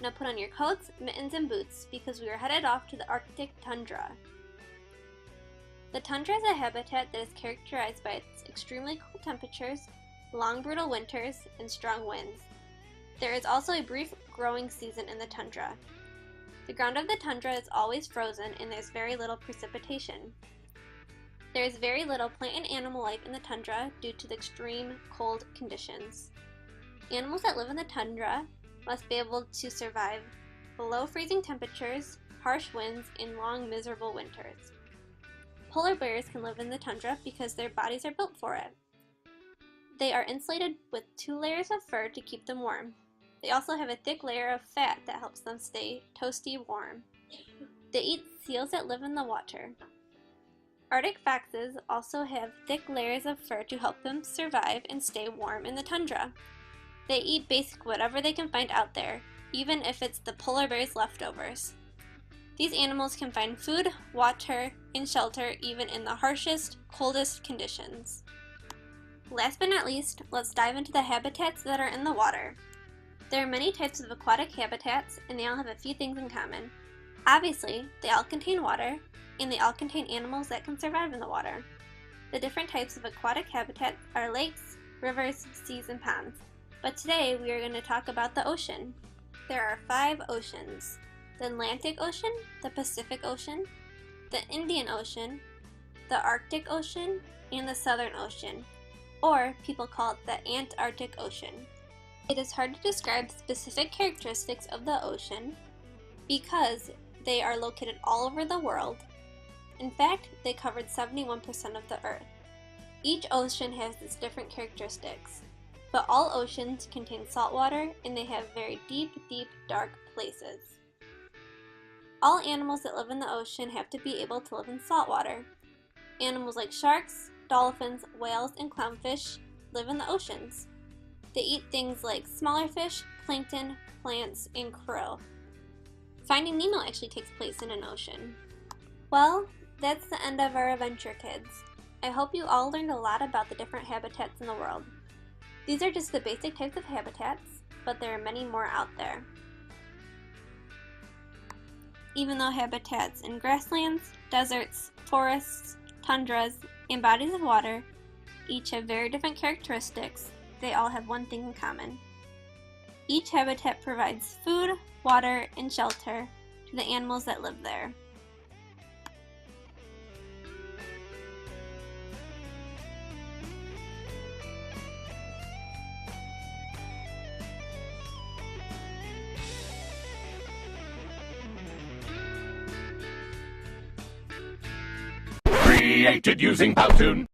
Now put on your coats, mittens, and boots because we are headed off to the Arctic tundra. The tundra is a habitat that is characterized by its extremely cold temperatures, long brutal winters, and strong winds. There is also a brief growing season in the tundra. The ground of the tundra is always frozen and there's very little precipitation. There is very little plant and animal life in the tundra due to the extreme cold conditions. Animals that live in the tundra must be able to survive below freezing temperatures, harsh winds, and long miserable winters. Polar bears can live in the tundra because their bodies are built for it. They are insulated with 2 layers of fur to keep them warm. They also have a thick layer of fat that helps them stay toasty warm. They eat seals that live in the water. Arctic foxes also have thick layers of fur to help them survive and stay warm in the tundra. They eat basically whatever they can find out there, even if it's the polar bear's leftovers. These animals can find food, water, and shelter even in the harshest, coldest conditions. Last but not least, let's dive into the habitats that are in the water. There are many types of aquatic habitats, and they all have a few things in common. Obviously, they all contain water, and they all contain animals that can survive in the water. The different types of aquatic habitats are lakes, rivers, seas, and ponds. But today we are going to talk about the ocean. There are 5 oceans: the Atlantic Ocean, the Pacific Ocean, the Indian Ocean, the Arctic Ocean, and the Southern Ocean, or people call it the Antarctic Ocean. It is hard to describe specific characteristics of the ocean because they are located all over the world. In fact, they covered 71% of the Earth. Each ocean has its different characteristics, but all oceans contain salt water and they have very deep, dark places. All animals that live in the ocean have to be able to live in salt water. Animals like sharks, dolphins, whales, and clownfish live in the oceans. They eat things like smaller fish, plankton, plants, and krill. Finding Nemo actually takes place in an ocean. Well, that's the end of our adventure, kids. I hope you all learned a lot about the different habitats in the world. These are just the basic types of habitats, but there are many more out there. Even though habitats in grasslands, deserts, forests, tundras, and bodies of water each have very different characteristics, they all have one thing in common. Each habitat provides food, water, and shelter to the animals that live there. Created using Powtoon.